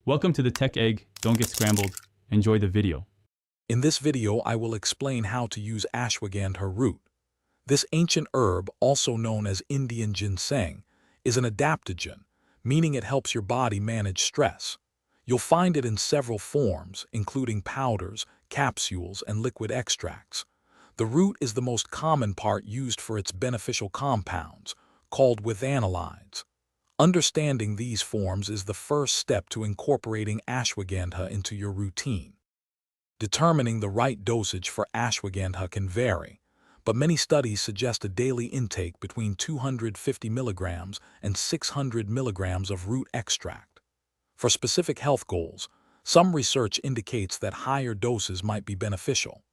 Welcome to the Tech Egg. Don't get scrambled. Enjoy the video. In this video, I will explain how to use ashwagandha root. This ancient herb, also known as Indian ginseng, is an adaptogen, meaning it helps your body manage stress. You'll find it in several forms, including powders, capsules, and liquid extracts. The root is the most common part used for its beneficial compounds, called withanolides. Understanding these forms is the first step to incorporating ashwagandha into your routine. Determining the right dosage for ashwagandha can vary, but many studies suggest a daily intake between 250 milligrams and 600 milligrams of root extract. For specific health goals, some research indicates that higher doses might be beneficial.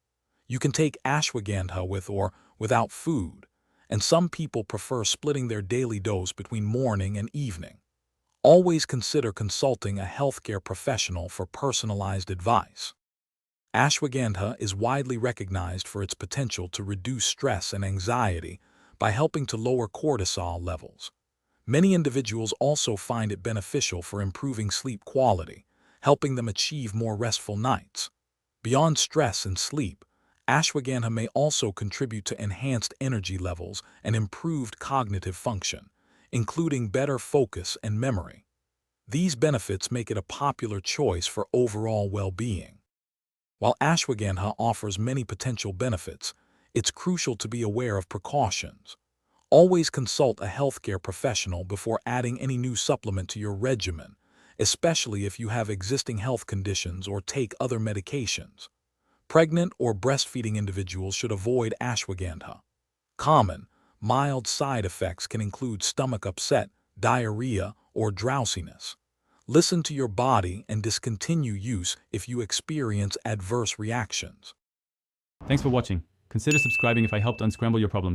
You can take ashwagandha with or without food, and some people prefer splitting their daily dose between morning and evening. Always consider consulting a healthcare professional for personalized advice. Ashwagandha is widely recognized for its potential to reduce stress and anxiety by helping to lower cortisol levels. Many individuals also find it beneficial for improving sleep quality, helping them achieve more restful nights. Beyond stress and sleep, ashwagandha may also contribute to enhanced energy levels and improved cognitive function, including better focus and memory. These benefits make it a popular choice for overall well-being. While ashwagandha offers many potential benefits, it's crucial to be aware of precautions. Always consult a healthcare professional before adding any new supplement to your regimen, especially if you have existing health conditions or take other medications. Pregnant or breastfeeding individuals should avoid ashwagandha. Common, mild side effects can include stomach upset, diarrhea, or drowsiness. Listen to your body and discontinue use if you experience adverse reactions. Thanks for watching. Consider subscribing if I helped unscramble your problems.